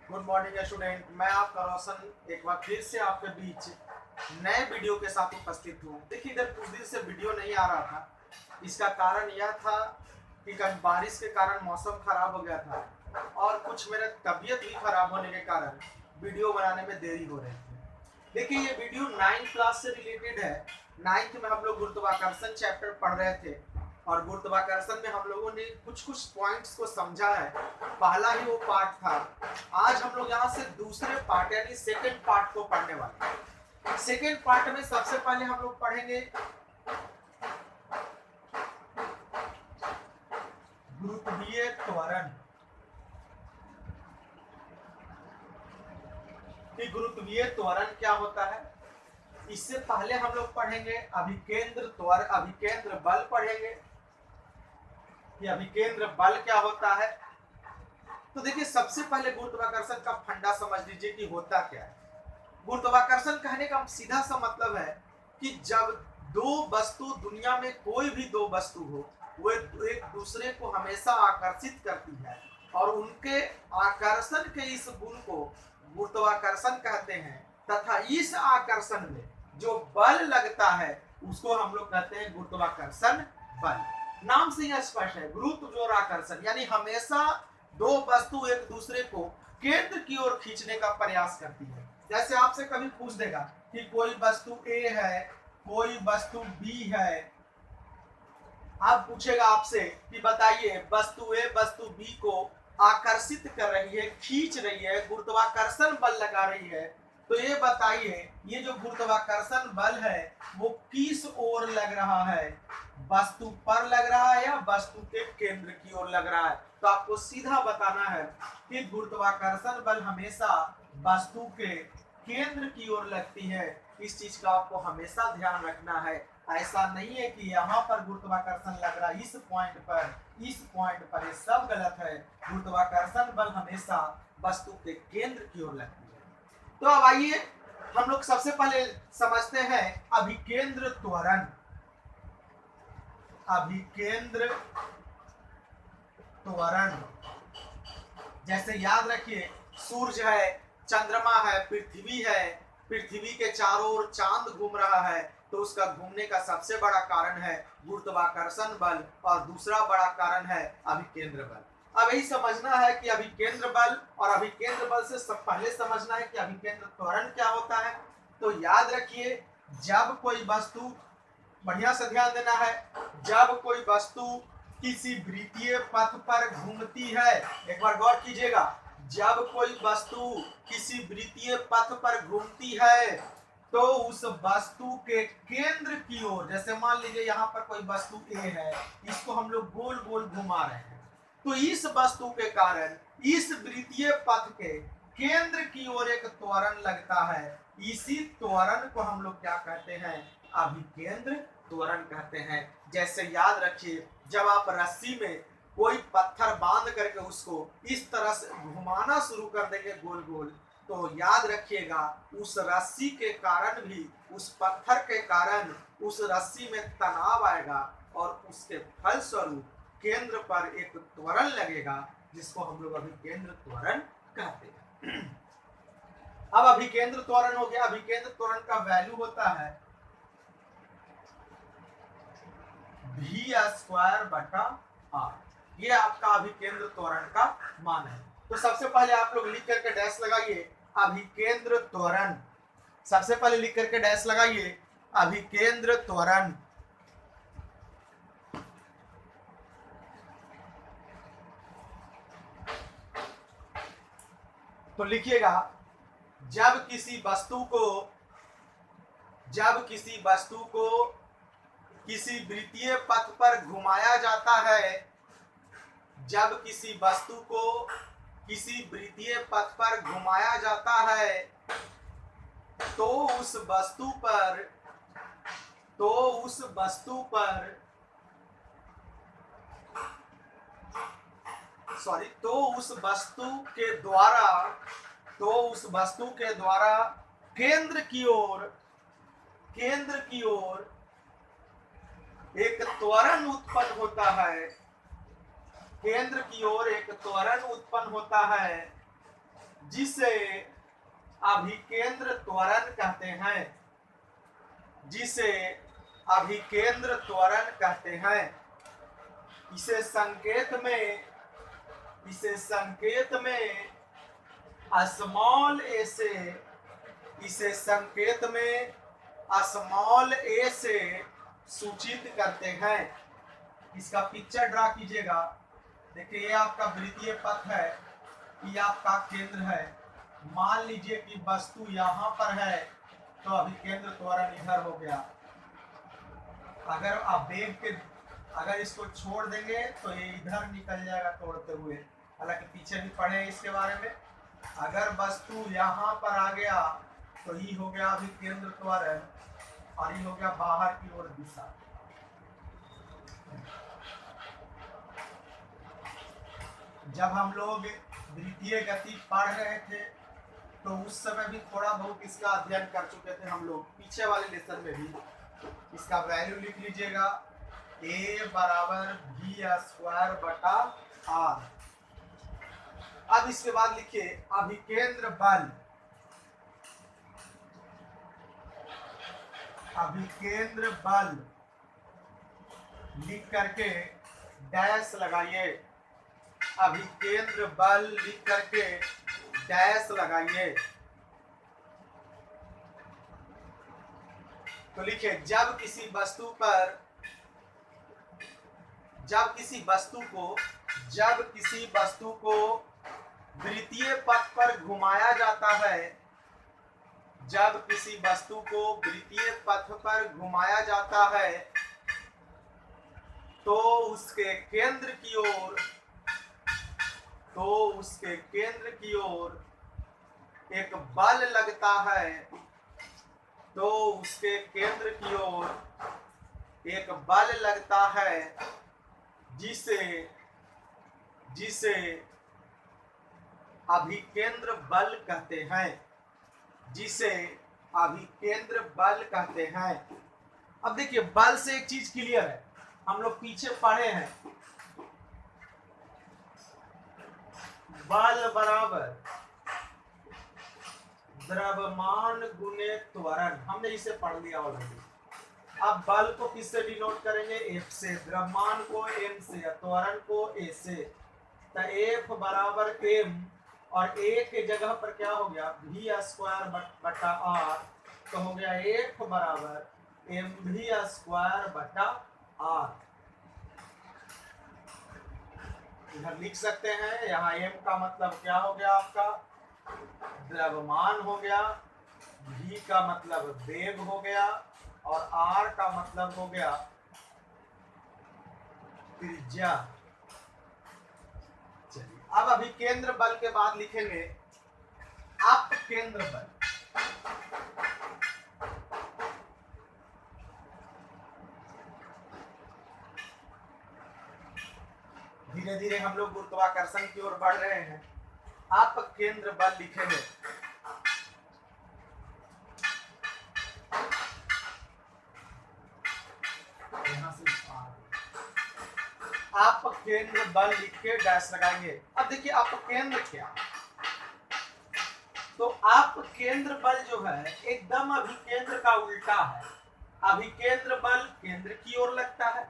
Good morning student. मैं आपका रोशन एक बार फिर से आपके बीच नए वीडियो के साथ उपस्थित हूँ। देखिए, इधर कुछ दिन से वीडियो नहीं आ रहा था। इसका कारण यह था कि कभी बारिश के कारण मौसम खराब हो गया था और कुछ मेरा तबीयत भी खराब होने के कारण वीडियो बनाने में देरी हो रही थी। देखिए, ये वीडियो 9th क्लास से रिलेटेड है। 9th में हम लोग गुरुत्वाकर्षण चैप्टर पढ़ रहे थे और गुरुत्वाकर्षण में हम लोगों ने कुछ कुछ पॉइंट्स को समझा है। पहला ही वो पार्ट था। आज हम लोग यहाँ से दूसरे पार्ट यानी सेकंड पार्ट को पढ़ने वाले हैं। सेकंड पार्ट में सबसे पहले हम लोग पढ़ेंगे गुरुत्वीय त्वरण कि गुरुत्वीय त्वरण क्या होता है। इससे पहले हम लोग पढ़ेंगे अभिकेंद्र त्वरण, अभिकेंद्र बल पढ़ेंगे कि अभिकेंद्र बल क्या होता है। तो देखिए, सबसे पहले गुरुत्वाकर्षण का फंडा समझ लीजिए कि होता क्या है। गुरुत्वाकर्षण कहने का सीधा सा मतलब है कि जब दो वस्तु, दुनिया में कोई भी दो वस्तु हो, वो एक दूसरे को हमेशा आकर्षित करती है और उनके आकर्षण के इस गुण को गुरुत्वाकर्षण कहते हैं। तथा इस आकर्षण में जो बल लगता है उसको हम लोग कहते हैं गुरुत्वाकर्षण बल। नाम से यह स्पष्ट है, गुरुत्व और आकर्षण यानी हमेशा दो वस्तु एक दूसरे को केंद्र की ओर खींचने का प्रयास करती है। जैसे आपसे कभी पूछ देगा कि कोई वस्तु ए है, कोई वस्तु बी है। अब पूछेगा आपसे कि बताइए वस्तु ए वस्तु बी को आकर्षित कर रही है, खींच रही है, गुरुत्वाकर्षण बल लगा रही है। तो ये बताइए, ये जो गुरुत्वाकर्षण बल है वो किस ओर लग रहा है, वस्तु पर लग रहा है या वस्तु के केंद्र की ओर लग रहा है। तो आपको सीधा बताना है कि गुरुत्वाकर्षण बल हमेशा वस्तु के केंद्र की ओर लगती है। इस चीज का आपको हमेशा ध्यान रखना है। ऐसा नहीं है कि यहाँ पर गुरुत्वाकर्षण लग रहा है इस पॉइंट पर, ये सब गलत है। गुरुत्वाकर्षण बल हमेशा वस्तु के केंद्र की ओर लगती है। तो अब आइए हम लोग सबसे पहले समझते हैं अभिकेंद्र त्वरण। अभिकेंद्र त्वरण जैसे याद रखिए, सूर्य है, चंद्रमा है, पृथ्वी है, पृथ्वी के चारों ओर चांद घूम रहा है, तो उसका घूमने का सबसे बड़ा कारण है गुरुत्वाकर्षण बल और दूसरा बड़ा कारण है अभिकेंद्र बल। अब यही समझना है कि अभिकेंद्र बल और अभिकेंद्र बल से सब पहले समझना है कि अभिकेंद्र त्वरण क्या होता है। तो याद रखिए, जब कोई वस्तु, बढ़िया से ध्यान देना है, जब कोई वस्तु किसी वृत्तीय पथ पर घूमती है, एक बार गौर कीजिएगा, जब कोई वस्तु किसी वृत्तीय पथ पर घूमती है तो उस वस्तु के केंद्र की ओर, जैसे मान लीजिए यहाँ पर कोई वस्तु ए है, इसको हम लोग गोल गोल घुमा रहे हैं, तो इस वस्तु के कारण इस वृत्तीय पथ के केंद्र की ओर एक त्वरण लगता है। इसी त्वरण को हम लोग क्या कहते हैं, अभिकेंद्र त्वरण कहते हैं। जैसे याद रखिए, जब आप रस्सी में कोई पत्थर बांध करके उसको इस तरह से घुमाना शुरू कर देंगे गोल गोल, तो याद रखिएगा उस रस्सी के कारण भी, उस पत्थर के कारण उस रस्सी में तनाव आएगा और उसके फलस्वरूप केंद्र पर एक त्वरण लगेगा जिसको हम लोग अभिकेंद्र त्वरण कहते हैं। अब अभिकेंद्र त्वरण हो गया। अभिकेंद्र त्वरण का वैल्यू होता है v²/r। ये आपका अभिकेंद्र त्वरण का मान है। तो सबसे पहले आप लोग लिख करके डैश लगाइए अभिकेंद्र त्वरण। सबसे पहले लिख करके डैश लगाइए अभिकेंद्र त्वरण। तो लिखिएगा, जब किसी वस्तु को किसी वृत्तीय पथ पर घुमाया जाता है, जब किसी वस्तु को किसी वृत्तीय पथ पर घुमाया जाता है तो उस वस्तु के द्वारा केंद्र की ओर एक त्वरण उत्पन्न होता है। केंद्र की ओर एक त्वरण उत्पन्न होता है जिसे अभिकेंद्र त्वरण कहते हैं, जिसे अभिकेंद्र त्वरण कहते हैं। इसे संकेत में स्मॉल ए से, इसे संकेत में स्मॉल ए से सूचित करते हैं। इसका पिक्चर ड्रा कीजिएगा। देखिए ये आपका वृत्तीय पथ है, ये आपका केंद्र है। मान लीजिए कि वस्तु यहाँ पर है तो अभिकेंद्र त्वरण इधर हो गया। अगर आप वेग के अगर इसको छोड़ देंगे तो ये इधर निकल जाएगा तोड़ते हुए। हालांकि पीछे भी पढ़े हैं इसके बारे में। अगर वस्तु यहाँ पर आ गया तो ये हो गया अभिकेंद्र त्वरण और ये हो गया बाहर की ओर दिशा। जब हम लोग वृत्तीय गति पढ़ रहे थे तो उस समय भी थोड़ा बहुत इसका अध्ययन कर चुके थे हम लोग। पीछे वाले लेसन में भी इसका वैल्यू लिख लीजिएगा, a बराबर v² बटा r। अब इसके बाद लिखिए अभिकेंद्र बल, अभिकेंद्र बल लिख करके डैश लगाइए, अभिकेंद्र बल लिख करके डैश लगाइए। तो लिखिए जब किसी वस्तु को वृत्तीय पथ पर घुमाया जाता है, जब किसी वस्तु को वृत्तीय पथ पर घुमाया जाता है तो उसके केंद्र की ओर एक बल लगता है, तो उसके केंद्र की ओर एक बल लगता है जिसे अभिकेंद्र बल कहते हैं, जिसे अभिकेंद्र बल कहते हैं। अब देखिए बल से एक चीज क्लियर है, हम लोग पीछे पढ़े हैं बल बराबर द्रव्यमान गुणे त्वरण, हमने इसे पढ़ लिया ऑलरेडी। अब बल को किससे डिनोट करेंगे? F से, द्रव्यमान को M से, त्वरण को A से। तो F बराबर M और A के जगह पर क्या हो गया v² बटा r, तो हो गया F बराबर mv² बटा r। इधर लिख सकते हैं, यहाँ m का मतलब क्या हो गया आपका द्रव्यमान हो गया, v का मतलब वेग हो गया और r का मतलब हो गया त्रिज्या। चलिए अब अभिकेंद्र बल के बाद लिखेंगे अपकेंद्र बल। धीरे धीरे हम लोग गुरुत्वाकर्षण की ओर बढ़ रहे हैं। अपकेंद्र बल लिखेंगे अपकेंद्र बल लिख के डैश लगाएंगे। अब देखिए अपकेंद्र क्या, तो अपकेंद्र बल जो है एकदम अभिकेंद्र का उल्टा है। अभिकेंद्र बल केंद्र की ओर लगता है,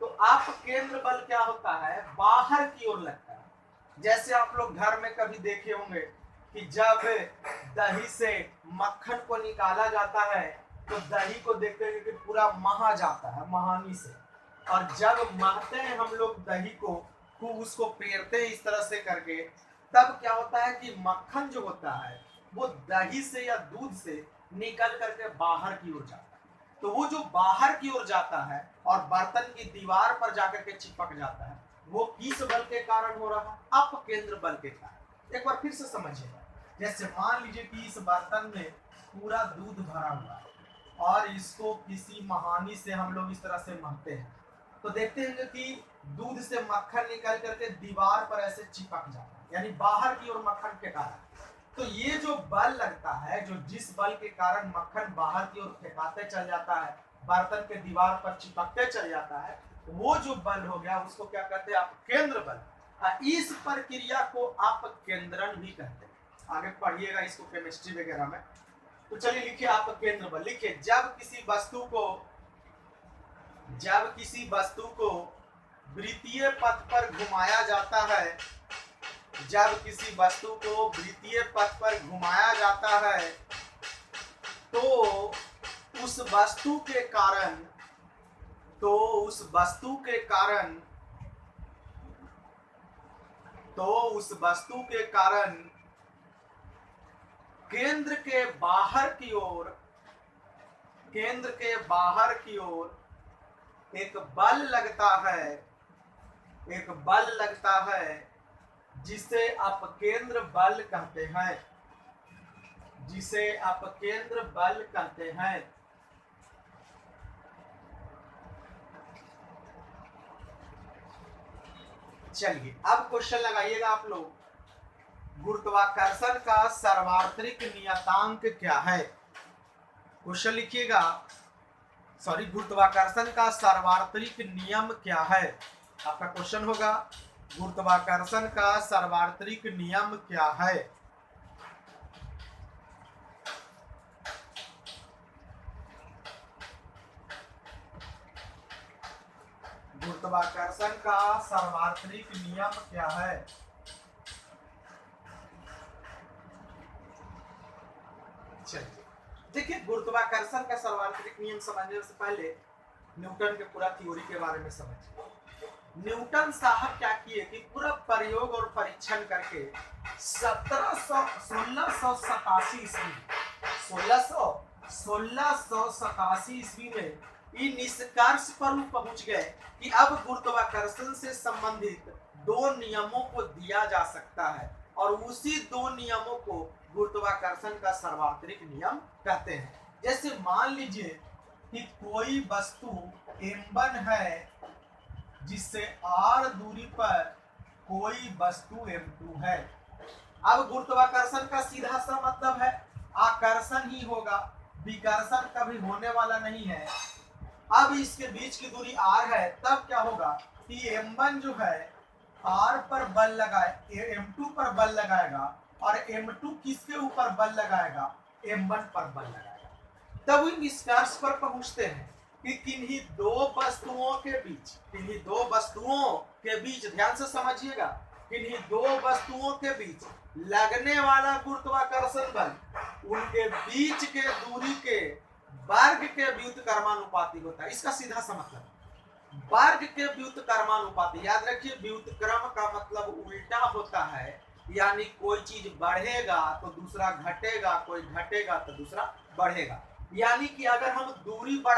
तो अपकेंद्र बल क्या होता है बाहर की ओर लगता है। जैसे आप लोग घर में कभी देखे होंगे कि जब दही से मक्खन को निकाला जाता है तो दही को देखते हैं कि पूरा महा जाता है महानी से, और जब महते हैं हम लोग दही को खूब उसको पेरते हैं इस तरह से करके, तब क्या होता है कि मक्खन जो होता है वो दही से या दूध से निकल करके बाहर की ओर जाता है। तो वो जो बाहर की ओर जाता है और बर्तन की दीवार पर जाकर के चिपक जाता है, वो किस बल के कारण हो रहा है? अपकेंद्र बल के कारण। एक बार फिर से समझिएगा, जैसे मान लीजिए कि इस बर्तन में पूरा दूध भरा हुआ है और इसको किसी महानी से हम लोग इस तरह से महते हैं, तो देखते हैं कि दूध से मक्खन निकल करके दीवार पर ऐसे चिपक जाता है, यानी बाहर की ओर मक्खन के कारण। तो ये जो बल लगता है, जो जिस बल के कारण मक्खन बाहर की ओर फेंकाते चल जाता है, बर्तन के दीवार पर चिपकते चल जाता है, वो जो बल हो गया उसको क्या कहते हैं? अपकेंद्र बल। इस प्रक्रिया को अपकेंद्रण भी कहते हैं। आगे पढ़िएगा इसको केमिस्ट्री वगैरह में। तो चलिए लिखिए आप केंद्र बल। लिखिए जब किसी वस्तु को वृत्तीय पथ पर घुमाया जाता है, जब किसी वस्तु को वृत्तीय पथ पर घुमाया जाता है तो उस वस्तु के कारण केंद्र के बाहर की ओर एक बल लगता है जिसे अपकेंद्र बल कहते हैं। चलिए अब क्वेश्चन लगाइएगा आप लोग, गुरुत्वाकर्षण का सर्वांतरिक नियतांक क्या है? क्वेश्चन लिखिएगा, गुरुत्वाकर्षण का सर्वांतरिक नियम क्या है? आपका क्वेश्चन होगा गुरुत्वाकर्षण का सर्वांतरिक नियम क्या है? गुरुत्वाकर्षण का सर्वांतरिक नियम क्या है? चलिए देखिए, गुरुत्वाकर्षण का सर्वांतरिक नियम समझने से पहले न्यूटन के पूरा थ्योरी के बारे में समझिए। न्यूटन साहब क्या किए कि पूरा प्रयोग और परीक्षण करके 1687 ईस्वी में इन निष्कर्ष पर पहुंच गए कि अब गुरुत्वाकर्षण से संबंधित 2 नियमों को दिया जा सकता है और उसी 2 नियमों को गुरुत्वाकर्षण का सर्वांतरिक नियम कहते हैं। जैसे मान लीजिए कि कोई वस्तु m1 है जिससे r दूरी पर कोई वस्तु m2 है। अब गुरुत्वाकर्षण का सीधा सा मतलब है आकर्षण ही होगा, विकर्षण कभी होने वाला नहीं है। अब इसके बीच की दूरी r है, तब क्या होगा कि m1 जो है r पर बल लगाए, m2 पर बल लगाएगा और m2 किसके ऊपर बल लगाएगा? m1 पर बल लगाएगा। तब इन निष्कर्ष पर पहुंचते हैं कि किन्हीं दो वस्तुओं के बीच ध्यान से समझिएगा, किन्हीं 2 वस्तुओं के बीच लगने वाला गुरुत्वाकर्षण बल उनके बीच के दूरी के वर्ग के व्युत्क्रमानुपाती होता है। इसका सीधा सा मतलब वर्ग के व्युत्क्रमानुपाती। याद रखिए, व्युत्क्रम का मतलब उल्टा होता है, यानी कोई चीज बढ़ेगा तो दूसरा घटेगा, कोई घटेगा तो दूसरा बढ़ेगा। यानी कि अगर हम दूरी को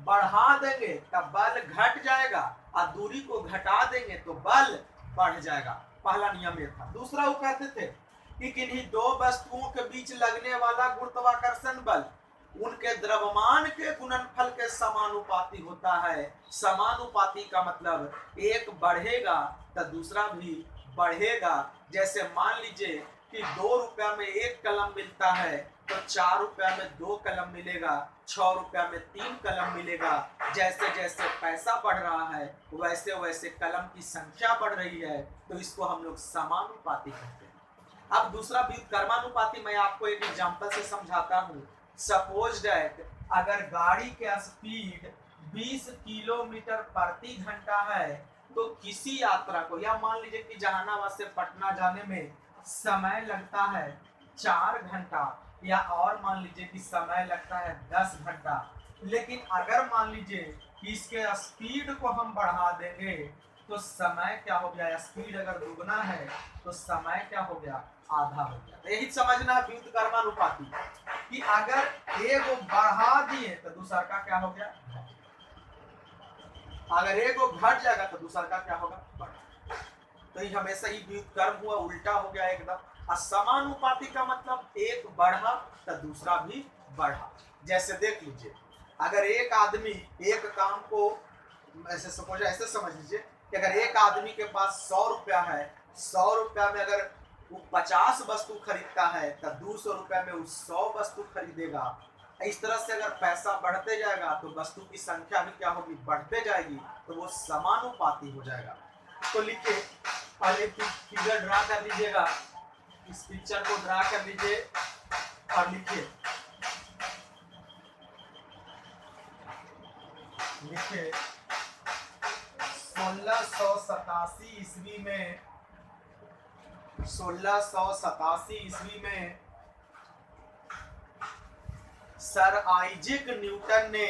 बढ़ा देंगे तब बल घट जाएगा और दूरी को घटा देंगे तो बल बढ़ जाएगा। पहला नियम ये था। दूसरा वो कहते थे कि किन्हीं 2 वस्तुओं के बीच लगने वाला गुरुत्वाकर्षण बल उनके द्रव्यमान के गुणनफल के समानुपाती होता है। समानुपाती का मतलब एक बढ़ेगा तो दूसरा भी बढ़ेगा। जैसे मान लीजिए कि 2 रुपया में 1 कलम मिलता है तो 4 रुपया में 2 कलम मिलेगा, 6 रुपया में 3 कलम मिलेगा। जैसे जैसे पैसा बढ़ रहा है वैसे वैसे कलम की संख्या बढ़ रही है, तो इसको हम लोग समानुपाती कहते हैं। अब दूसरा व्युत्क्रमानुपाती मैं आपको एक एग्जांपल से समझाता हूँ। सपोज दैट अगर गाड़ी के स्पीड 20 किलोमीटर प्रति घंटा है तो किसी यात्रा को, या मान लीजिए कि जहानाबाद से पटना जाने में समय लगता है 4 घंटा, या और मान लीजिए कि समय लगता है 10 घंटा। लेकिन अगर मान लीजिए कि इसके स्पीड को हम बढ़ा देंगे तो समय क्या हो गया? स्पीड अगर दुगना है तो समय क्या हो गया? आधा हो गया। यही समझना है व्युत्क्रमानुपाती कि अगर एगो बढ़ा दिए तो दूसरा का क्या हो गया? अगर एगो घट जाएगा तो दूसरा का क्या होगा? बढ़। तो ये हमेशा ही व्युत्क्रम हुआ, उल्टा हो गया एकदम। और समानुपाती का मतलब एक बढ़ा तो दूसरा भी बढ़ा। जैसे देख लीजिए, अगर एक आदमी एक काम को ऐसे सपोज ऐसे समझ लीजिए कि अगर एक आदमी के पास 100 रुपया है, 100 रुपया में अगर वो 50 वस्तु खरीदता है तो 200 रुपया में वो 100 वस्तु खरीदेगा। इस तरह से अगर पैसा बढ़ते जाएगा तो वस्तु की संख्या भी क्या होगी? बढ़ते जाएगी, तो वो समानुपाती हो जाएगा। तो लिखिए, पहले फिगर ड्रा कर लीजिएगा इस पिक्चर को ड्रा कर लीजिए और लिखिए लिखिए 1687 ईस्वी में 1687 ईस्वी में सर आइजैक न्यूटन ने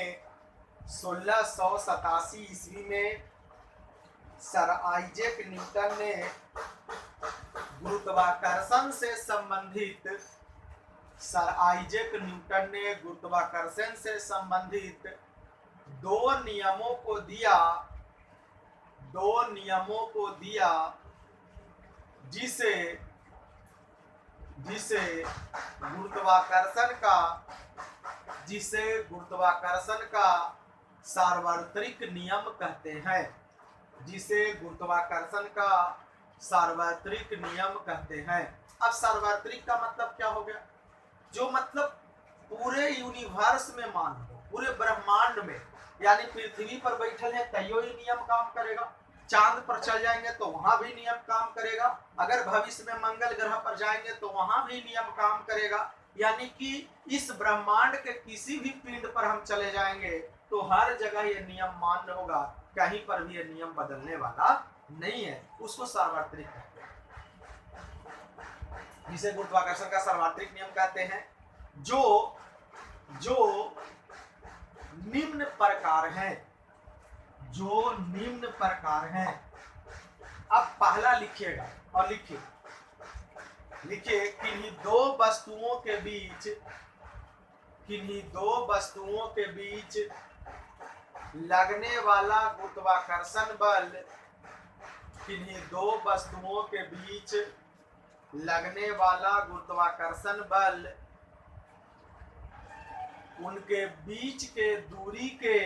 1687 ईस्वी में सर आइजैक न्यूटन ने गुरुत्वाकर्षण से संबंधित सर आइजैक न्यूटन ने गुरुत्वाकर्षण से संबंधित दो नियमों को दिया जिसे गुरुत्वाकर्षण का सार्वत्रिक नियम कहते हैं। जिसे गुरुत्वाकर्षण का सार्वत्रिक नियम कहते हैं। अब सार्वत्रिक का मतलब क्या हो गया? जो मतलब पूरे यूनिवर्स में मान लो, पूरे ब्रह्मांड में, यानी पृथ्वी पर बैठल है तैयो ही नियम काम करेगा, चांद पर चल जाएंगे तो वहां भी नियम काम करेगा, अगर भविष्य में मंगल ग्रह पर जाएंगे तो वहां भी नियम काम करेगा। यानी कि इस ब्रह्मांड के किसी भी पिंड पर हम चले जाएंगे तो हर जगह ये नियम मान्य होगा, कहीं पर भी ये नियम बदलने वाला नहीं है। उसको सार्वत्रिक कहते हैं, जिसे गुरुत्वाकर्षण का सार्वत्रिक नियम कहते हैं। जो निम्न प्रकार है। अब पहला लिखिएगा और लिखिए किन्हीं दो वस्तुओं के बीच लगने वाला गुरुत्वाकर्षण बल, किन्हीं दो वस्तुओं के बीच लगने वाला गुरुत्वाकर्षण बल उनके बीच के दूरी के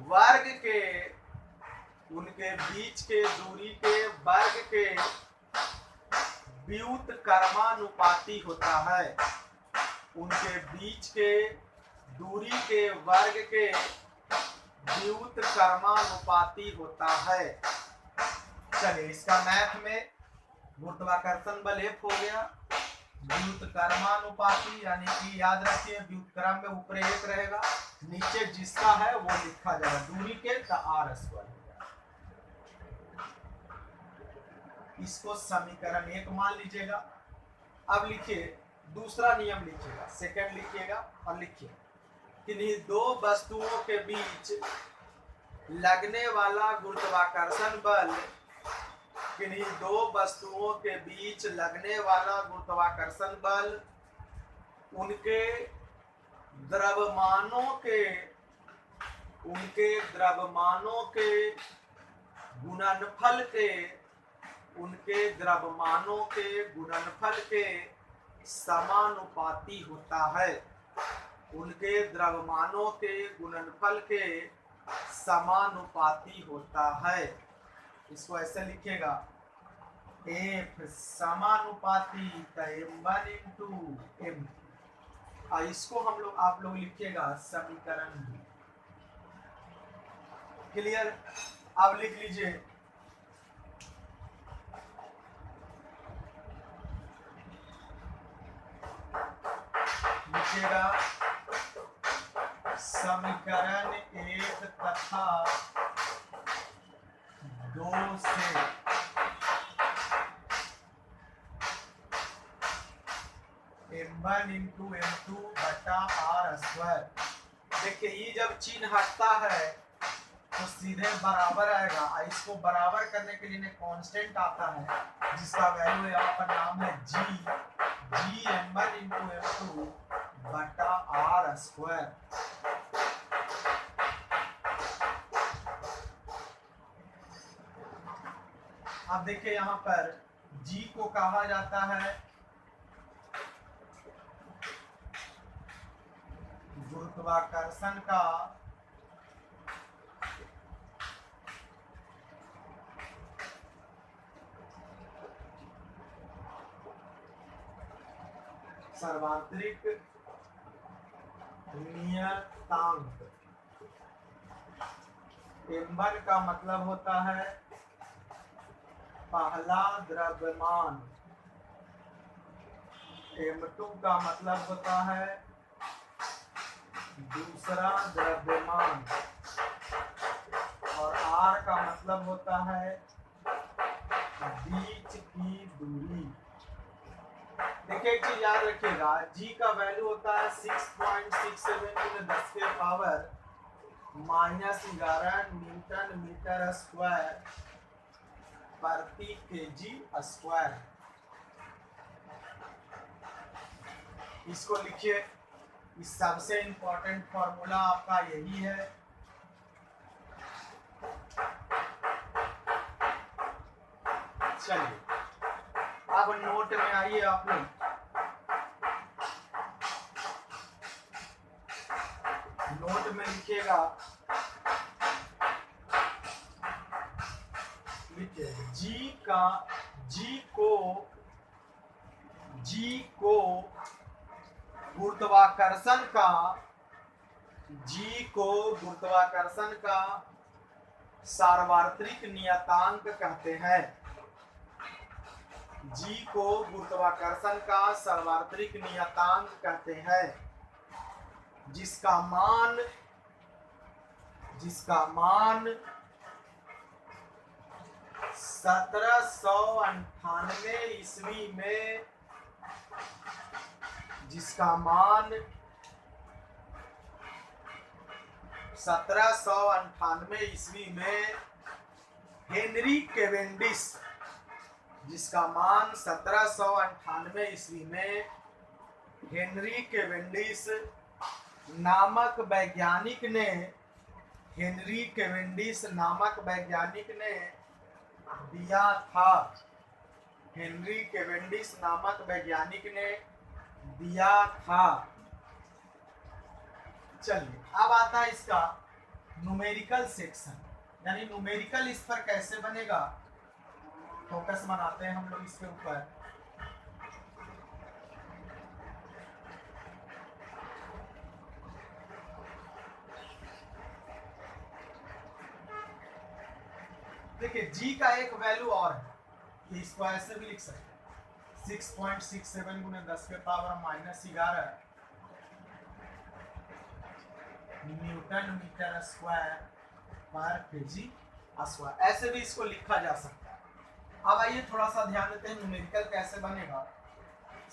वर्ग के व्युत्क्रमानुपाती होता है। उनके बीच के दूरी के वर्ग के व्युत्क्रमानुपाती होता है। चलिए इसका मैथ में गुरुत्वाकर्षण बल F हो गया, व्युत्क्रमानुपाती यानी कि याद रखिए व्युत्क्रम में ऊपर एक रहेगा, नीचे जिसका है वो लिखा जाएगा, दूरी के R²। इसको समीकरण 1 मान लीजिएगा। अब लिखिए दूसरा नियम लिखिएगा, सेकंड लिखिएगा और लिखिए किन्हीं दो वस्तुओं के बीच लगने वाला गुरुत्वाकर्षण बल, किन्हीं दो वस्तुओं के बीच लगने वाला गुरुत्वाकर्षण बल उनके द्रव्यमानों के गुणनफल के समानुपाती होता है। उनके द्रव्यमानों के गुणनफल के समानुपाती होता है। इसको ऐसे लिखिएगा F समानुपाती M1 × M। इसको आप लोग लिखिएगा समीकरण। क्लियर? अब लिख लीजिए समीकरण 1 तथा 2 से M1 × M2 बटा R²। देखिए ये जब चिन्ह हटता है तो सीधे बराबर आएगा। इसको बराबर करने के लिए कांस्टेंट आता है जिसका वैल्यू यहाँ पर नाम है G M1 × M2 बटा R²। अब देखिए यहाँ पर G को कहा जाता है गुरुत्वाकर्षण का सर्वांतरिक नियतांक। M1 का मतलब होता है पहला द्रव्यमान, m2 का मतलब होता है दूसरा द्रव्यमान, और r का मतलब होता है बीच की दूरी। देखिए एक चीज याद रखिएगा, g का वैल्यू होता है 6.67 × 10 के पावर -11 न्यूटन मीटर स्क्वायर प्रति केजी स्क्वायर। इसको लिखिए, इस सबसे इंपॉर्टेंट फॉर्मूला आपका यही है। चलिए अब नोट में आइए आप लोग, नोट में लिखिएगा, लिखिए जी को गुरुत्वाकर्षण का सार्वत्रिक नियतांक कहते हैं। जी को गुरुत्वाकर्षण का सार्वत्रिक नियतांक कहते हैं, जिसका मान 1798 ईस्वी में, जिसका मान 1798 ईस्वी में हेनरी केवेंडिश, जिसका मान 1798 ईस्वी में हेनरी केवेंडिश नामक वैज्ञानिक ने दिया था। हेनरी केवेंडिश नामक वैज्ञानिक ने दिया था। चलिए अब आता है इसका न्यूमेरिकल सेक्शन, यानी न्यूमेरिकल इस पर कैसे बनेगा, फोकस बनाते हैं हम लोग इसके ऊपर। देखिए जी का एक वैल्यू और है, इसको ऐसे भी लिख सकते हैं 6.67 × 10 के पावर -11 न्यूटन मीटर स्क्वायर पर केजी स्क्वायर, ऐसे भी इसको लिखा जा सकता है। अब आइए थोड़ा सा ध्यान देते हैं न्यूमेरिकल कैसे बनेगा।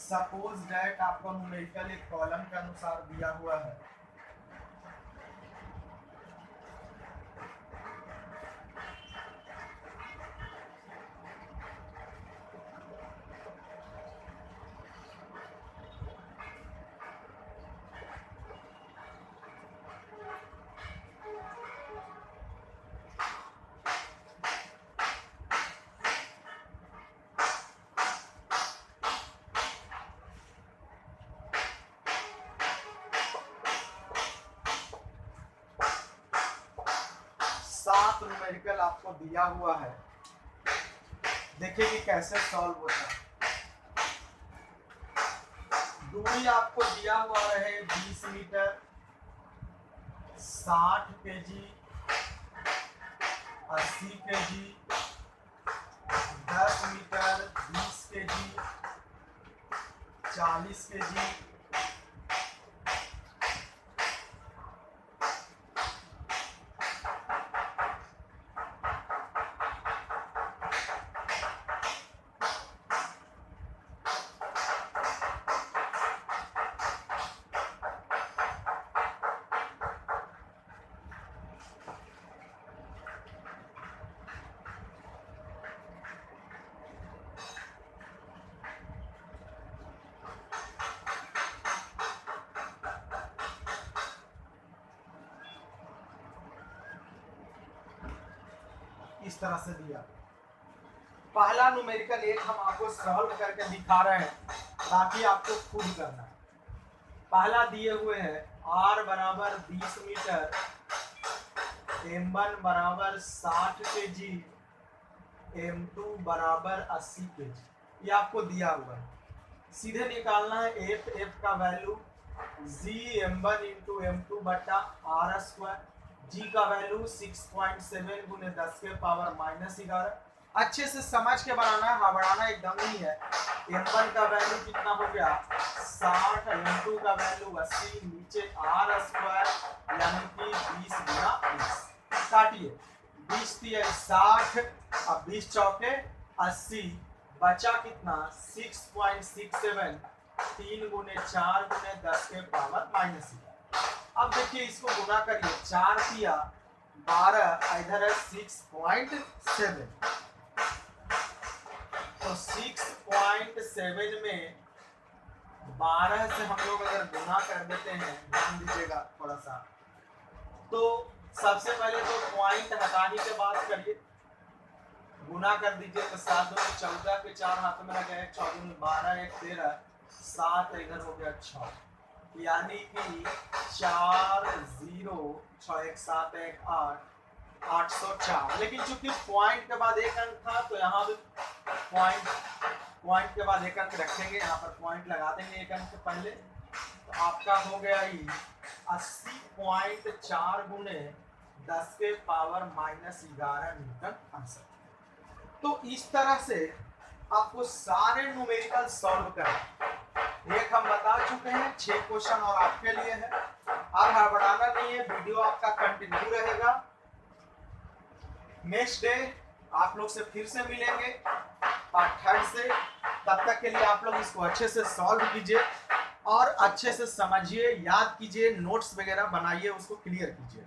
सपोज दैट आपको न्यूमेरिकल एक कॉलम के अनुसार दिया हुआ है, न्यूमेरिकल आपको दिया हुआ है, देखिए कि कैसे सॉल्व होता है। दूरी आपको दिया हुआ है 20 meter, 60 KG, 80 KG, 10 meter, 20 KG, 40 KG, इस तरह से दिया। पहला न्यूमेरिकल एक हम आपको सॉल्व करके दिखा रहे हैं ताकि आपको खुद करना है। पहला दिए हुए है r बराबर 20 मीटर, m1 बराबर 60 केजी, m2 बराबर 80 केजी, ये आपको दिया हुआ है। सीधे निकालना है f का value g m1 into m2 बटा r², g का वैल्यू 6.7 × 10 के पावर -11, अच्छे से समझ के बनाना है, हड़बड़ाना एकदम नहीं है। m1 का वैल्यू कितना हो गया 60, m2 का वैल्यू 80, नीचे r स्क्वायर यानी कि 20 गुना 20। काटिए, 20 दिया 60, अब 20 चौके 80, बचा कितना 6.67, 3 गुने 4 गुने 10 के पावर माइनस। अब देखिए इसको गुना करिए, 4 दिया 12, इधर है 6.7, तो 6.7 में 12 से हम लोग अगर गुना कर देते हैं, ध्यान दीजिएगा थोड़ा सा, तो सबसे पहले तो पॉइंट हटाने के बाद करिए, गुना कर दीजिए तो 7 दूनी 14 के 4 हाथ में लगे, 14 दूनी 12, 1 13, 7 इधर हो गया 6, यानी कि 4 0 6 1 7 1 8 804। लेकिन चूंकि पॉइंट के बाद एक अंक था तो यहाँ भी पॉइंट के बाद एक अंक रखेंगे, यहाँ पर पॉइंट लगा देंगे एक अंक पहले, तो आपका हो गया ही 80.4 गुने 10 के पावर माइनस 11 न्यूटन आंसर। तो इस तरह से आपको सारे न्यूमेरिकल सॉल्व करना। एक हम बता चुके हैं, 6 क्वेश्चन और आपके लिए है। अब हड़बड़ाना नहीं है, वीडियो आपका कंटिन्यू रहेगा। नेक्स्ट डे आप लोग से फिर से मिलेंगे पार्ट 3 से। तब तक के लिए आप लोग इसको अच्छे से सॉल्व कीजिए और अच्छे से समझिए, याद कीजिए, नोट्स वगैरह बनाइए, उसको क्लियर कीजिए।